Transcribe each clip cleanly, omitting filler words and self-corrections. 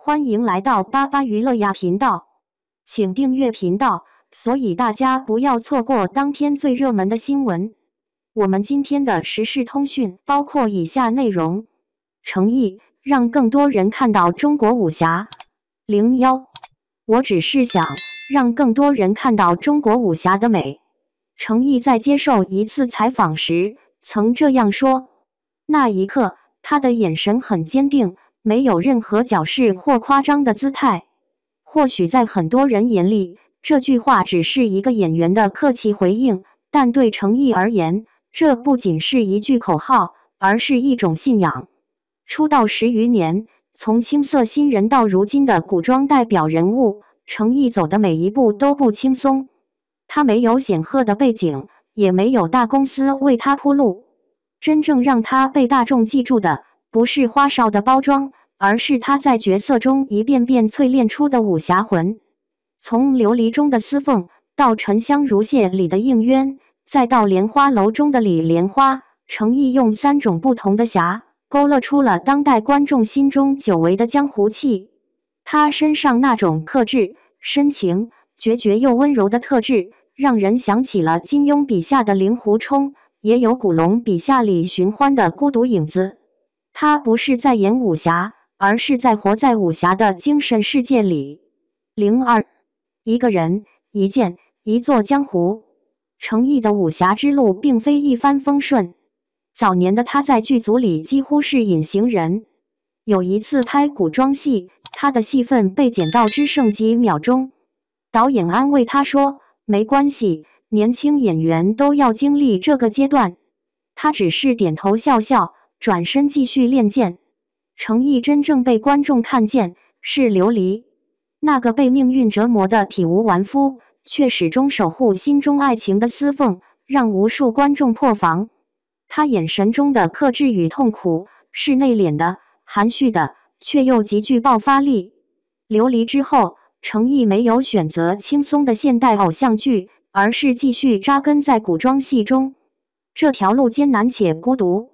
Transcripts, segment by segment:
欢迎来到巴巴娱乐呀频道，请订阅频道，所以大家不要错过当天最热门的新闻。我们今天的时事通讯包括以下内容：诚意让更多人看到中国武侠。01，我只是想让更多人看到中国武侠的美。诚意在接受一次采访时曾这样说，那一刻他的眼神很坚定，没有任何矫饰或夸张的姿态。或许在很多人眼里，这句话只是一个演员的客气回应，但对诚意而言，这不仅是一句口号，而是一种信仰。出道10余年，从青涩新人到如今的古装代表人物，诚意走的每一步都不轻松。他没有显赫的背景，也没有大公司为他铺路。真正让他被大众记住的，不是花哨的包装，而是他在角色中一遍遍淬炼出的武侠魂。从琉璃中的司凤，到沉香如屑里的应渊，再到莲花楼中的李莲花，诚意用3种不同的侠，勾勒出了当代观众心中久违的江湖气。他身上那种克制、深情、决绝又温柔的特质，让人想起了金庸笔下的令狐冲，也有古龙笔下李寻欢的孤独影子。他不是在演武侠，而是在活在武侠的精神世界里。02，一个人、一剑、一座江湖。诚意的武侠之路并非一帆风顺。早年的他在剧组里几乎是隐形人。有一次拍古装戏，他的戏份被减到只剩几秒钟。导演安慰他说，没关系，年轻演员都要经历这个阶段。他只是点头笑笑，转身继续练剑。诚意真正被观众看见，是琉璃，那个被命运折磨的体无完肤，却始终守护心中爱情的司凤，让无数观众破防。他眼神中的克制与痛苦，是内敛的、含蓄的，却又极具爆发力。琉璃之后，诚意没有选择轻松的现代偶像剧，而是继续扎根在古装戏中。这条路艰难且孤独。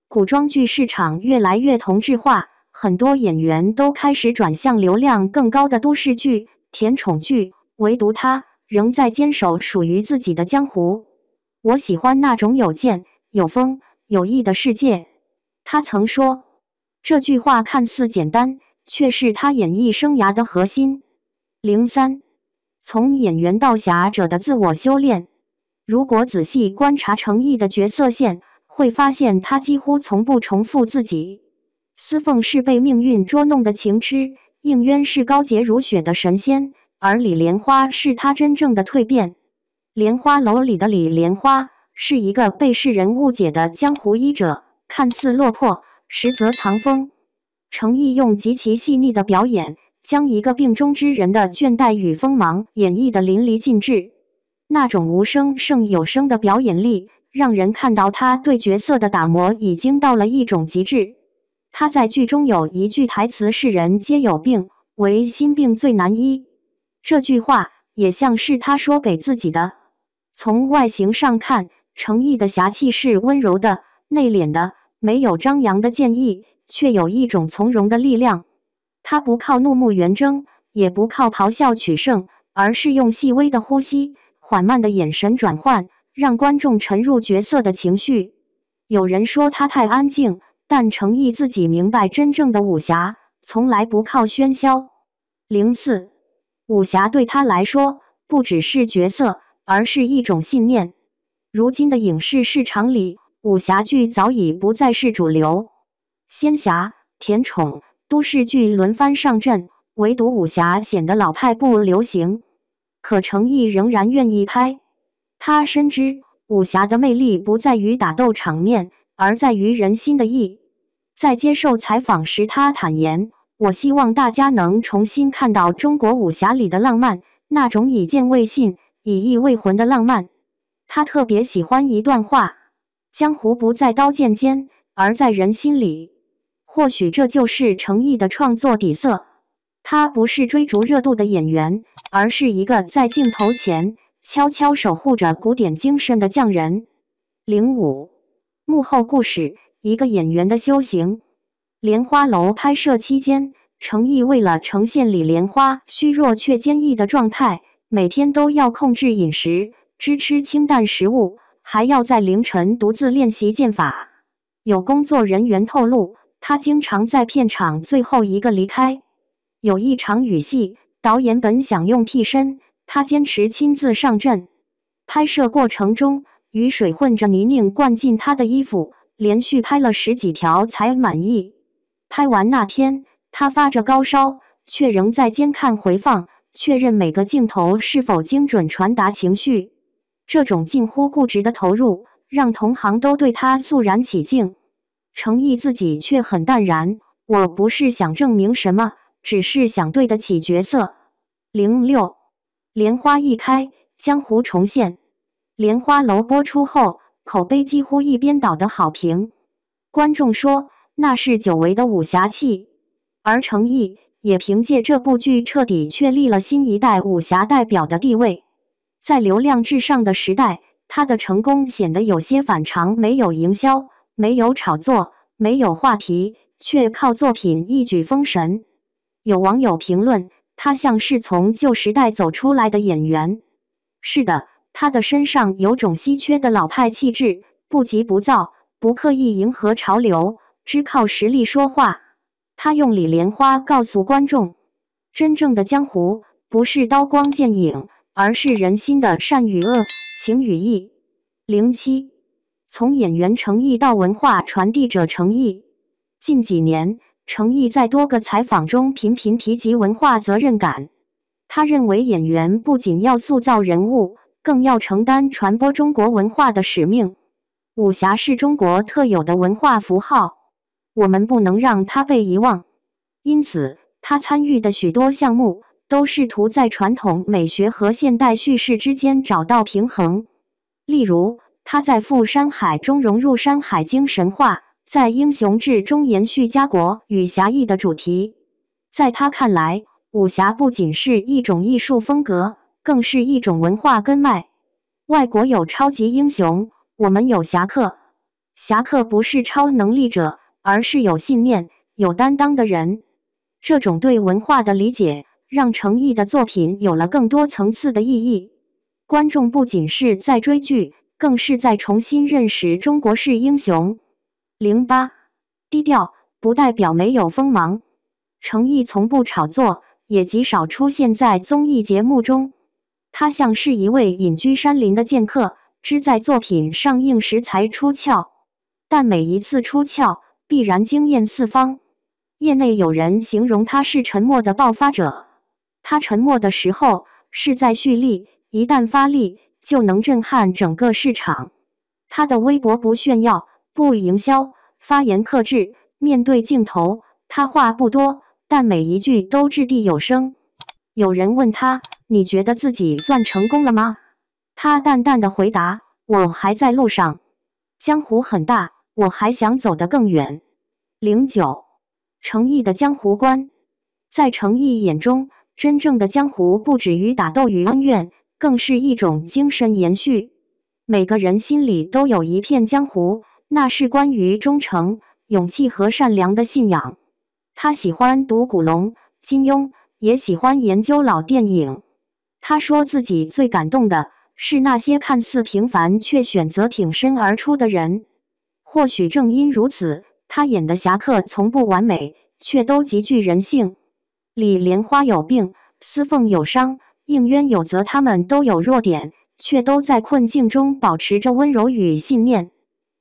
古装剧市场越来越同质化，很多演员都开始转向流量更高的都市剧、甜宠剧，唯独他仍在坚守属于自己的江湖。我喜欢那种有剑、有风、有义的世界。他曾说，这句话看似简单，却是他演艺生涯的核心。03，从演员到侠者的自我修炼。如果仔细观察诚意的角色线，会发现他几乎从不重复自己。司凤是被命运捉弄的情痴，应渊是高洁如雪的神仙，而李莲花是他真正的蜕变。莲花楼里的李莲花是一个被世人误解的江湖医者，看似落魄，实则藏锋。诚意用极其细腻的表演，将一个病中之人的倦怠与锋芒演绎得淋漓尽致。那种无声胜有声的表演力，让人看到他对角色的打磨已经到了一种极致。他在剧中有一句台词：世人皆有病，唯心病最难医。这句话也像是他说给自己的。从外形上看，诚意的侠气是温柔的、内敛的，没有张扬的剑意，却有一种从容的力量。他不靠怒目圆睁，也不靠咆哮取胜，而是用细微的呼吸、缓慢的眼神转换，让观众沉入角色的情绪。有人说他太安静，但诚意自己明白，真正的武侠从来不靠喧嚣。04，武侠对他来说不只是角色，而是一种信念。如今的影视市场里，武侠剧早已不再是主流，仙侠、甜宠、都市剧轮番上阵，唯独武侠显得老派不流行。可诚意仍然愿意拍。他深知武侠的魅力不在于打斗场面，而在于人心的意。在接受采访时，他坦言，我希望大家能重新看到中国武侠里的浪漫，那种以剑为信、以义为魂的浪漫。他特别喜欢一段话，江湖不在刀剑间，而在人心里。或许这就是诚意的创作底色。他不是追逐热度的演员，而是一个在镜头前悄悄守护着古典精神的匠人。05，幕后故事，一个演员的修行。莲花楼拍摄期间，程毅为了呈现李莲花虚弱却坚毅的状态，每天都要控制饮食，只吃清淡食物，还要在凌晨独自练习剑法。有工作人员透露，他经常在片场最后一个离开。有一场雨戏，导演本想用替身，他坚持亲自上阵。拍摄过程中，雨水混着泥泞灌进他的衣服，连续拍了10几条才满意。拍完那天，他发着高烧，却仍在监看回放，确认每个镜头是否精准传达情绪。这种近乎固执的投入，让同行都对他肃然起敬。程毅自己却很淡然，我不是想证明什么，只是想对得起角色。06莲花一开，江湖重现。莲花楼播出后，口碑几乎一边倒的好评。观众说那是久违的武侠气，而程毅也凭借这部剧彻底确立了新一代武侠代表的地位。在流量至上的时代，他的成功显得有些反常，没有营销，没有炒作，没有话题，却靠作品一举封神。有网友评论，他像是从旧时代走出来的演员。是的，他的身上有种稀缺的老派气质，不急不躁，不刻意迎合潮流，只靠实力说话。他用李莲花告诉观众，真正的江湖不是刀光剑影，而是人心的善与恶，情与义。07从演员程毅到文化传递者程毅。近几年，程毅在多个采访中频频提及文化责任感。他认为演员不仅要塑造人物，更要承担传播中国文化的使命。武侠是中国特有的文化符号，我们不能让它被遗忘。因此，他参与的许多项目都试图在传统美学和现代叙事之间找到平衡。例如，他在赴山海中融入《山海经》神话，在《英雄志》中延续家国与侠义的主题。在他看来，武侠不仅是一种艺术风格，更是一种文化根脉。外国有超级英雄，我们有侠客。侠客不是超能力者，而是有信念、有担当的人。这种对文化的理解，让程毅的作品有了更多层次的意义。观众不仅是在追剧，更是在重新认识中国式英雄。08低调不代表没有锋芒。程毅从不炒作，也极少出现在综艺节目中。他像是一位隐居山林的剑客，只在作品上映时才出鞘，但每一次出鞘必然惊艳四方。业内有人形容他是沉默的爆发者，他沉默的时候是在蓄力，一旦发力就能震撼整个市场。他的微博不炫耀，不营销，发言克制，面对镜头，他话不多，但每一句都掷地有声。有人问他，你觉得自己算成功了吗？他淡淡的回答，我还在路上。江湖很大，我还想走得更远。09程毅的江湖观。在程毅眼中，真正的江湖不止于打斗与恩怨，更是一种精神延续。每个人心里都有一片江湖，那是关于忠诚、勇气和善良的信仰。他喜欢读古龙、金庸，也喜欢研究老电影。他说自己最感动的是那些看似平凡却选择挺身而出的人。或许正因如此，他演的侠客从不完美，却都极具人性。李莲花有病，司凤有伤，应渊有责，他们都有弱点，却都在困境中保持着温柔与信念。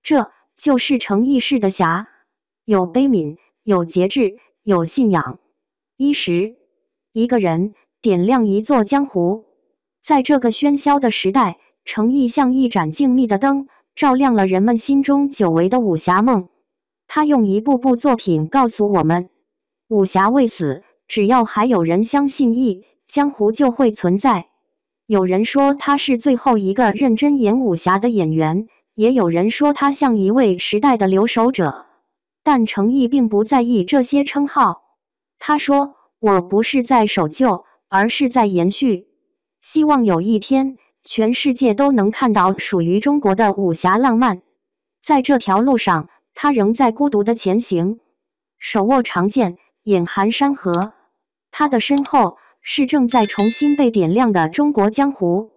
这就是程毅式的侠，有悲悯，有节制，有信仰。10一个人点亮一座江湖。在这个喧嚣的时代，程毅像一盏静谧的灯，照亮了人们心中久违的武侠梦。他用一部部作品告诉我们，武侠未死，只要还有人相信义，江湖就会存在。有人说他是最后一个认真演武侠的演员，也有人说他像一位时代的留守者。但程毅并不在意这些称号。他说，我不是在守旧，而是在延续。希望有一天，全世界都能看到属于中国的武侠浪漫。在这条路上，他仍在孤独地前行，手握长剑，眼含山河。他的身后是正在重新被点亮的中国江湖。